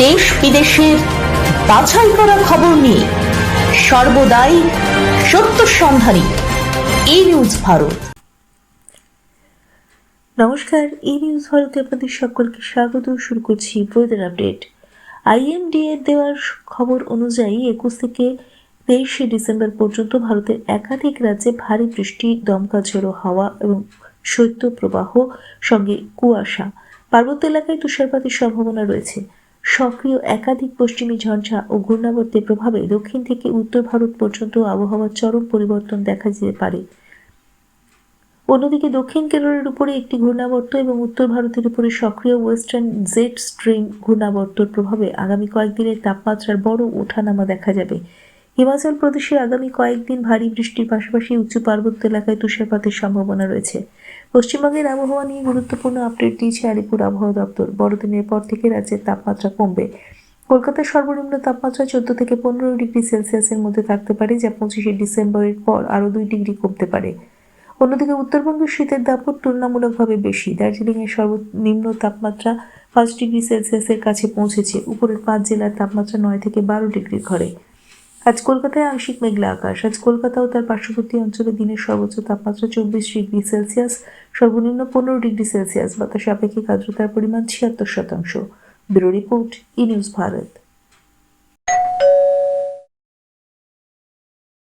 দেশ বিদেশের বাছাই করা খবর নিয়ে সর্বদাই সত্য সন্ধানী ই নিউজ ভারত। নমস্কার, ই নিউজ ভারতে আপনাদের সকলকে স্বাগত। শুরু করছি ওয়েদার আপডেট। IMD এর দেওয়ার খবর অনুযায়ী 21 থেকে 23শে ডিসেম্বর পর্যন্ত ভারতের একাধিক রাজ্যে ভারী বৃষ্টি, দমকা ঝোড়ো হাওয়া এবং শৈত্যপ্রবাহ সঙ্গে কুয়াশা, পার্বত্য এলাকায় তুষারপাতের সম্ভাবনা রয়েছে। সক্রিয় একাধিক পশ্চিমী ঝঞ্ঝা ও ঘূর্ণাবর্তের প্রভাবে দক্ষিণ থেকে উত্তর ভারত পর্যন্ত আবহাওয়ার চরম পরিবর্তন দেখা যেতে পারে। অন্যদিকে দক্ষিণ কেরলের উপরে একটি ঘূর্ণাবর্ত এবং উত্তর ভারতের উপরে সক্রিয় ওয়েস্টার্ন জেট স্ট্রিম ঘূর্ণাবর্তের প্রভাবে আগামী কয়েকদিনের তাপমাত্রার বড় ওঠানামা দেখা যাবে। হিমাচল প্রদেশে আগামী কয়েকদিন ভারী বৃষ্টির পাশাপাশি উঁচু পার্বত্য এলাকায় তুষারপাতের সম্ভাবনা রয়েছে। পশ্চিমবঙ্গের আবহাওয়া নিয়ে গুরুত্বপূর্ণ আপডেট দিয়েছে আলিপুর আবহাওয়া দপ্তর। বড়দিনের পর থেকে রাজ্যের তাপমাত্রা কমবে। কলকাতার সর্বনিম্ন তাপমাত্রা 14 থেকে 15 ডিগ্রি সেলসিয়াসের মধ্যে থাকতে পারে, যা 25শে ডিসেম্বরের পর আরও 2 ডিগ্রি কমতে পারে। অন্যদিকে উত্তরবঙ্গের শীতের দাপট তুলনামূলকভাবে বেশি। দার্জিলিংয়ের সর্বনিম্ন তাপমাত্রা 5 ডিগ্রি সেলসিয়াসের কাছে পৌঁছেছে। উপরের 5 জেলার তাপমাত্রা 9 থেকে 12 ডিগ্রির ঘরে। আজ কলকাতায় আংশিক মেঘলা আকাশ। আজ কলকাতা ও তার পার্শ্ববর্তী অঞ্চলে দিনের সর্বোচ্চ তাপমাত্রা 24 ডিগ্রি সেলসিয়াস, সর্বনিম্ন 15 ডিগ্রি সেলসিয়াস। বাতাসে আপেক্ষিক আর্দ্রতার পরিমাণ 76%। ব্যুরো রিপোর্ট, ই নিউজ ভারত।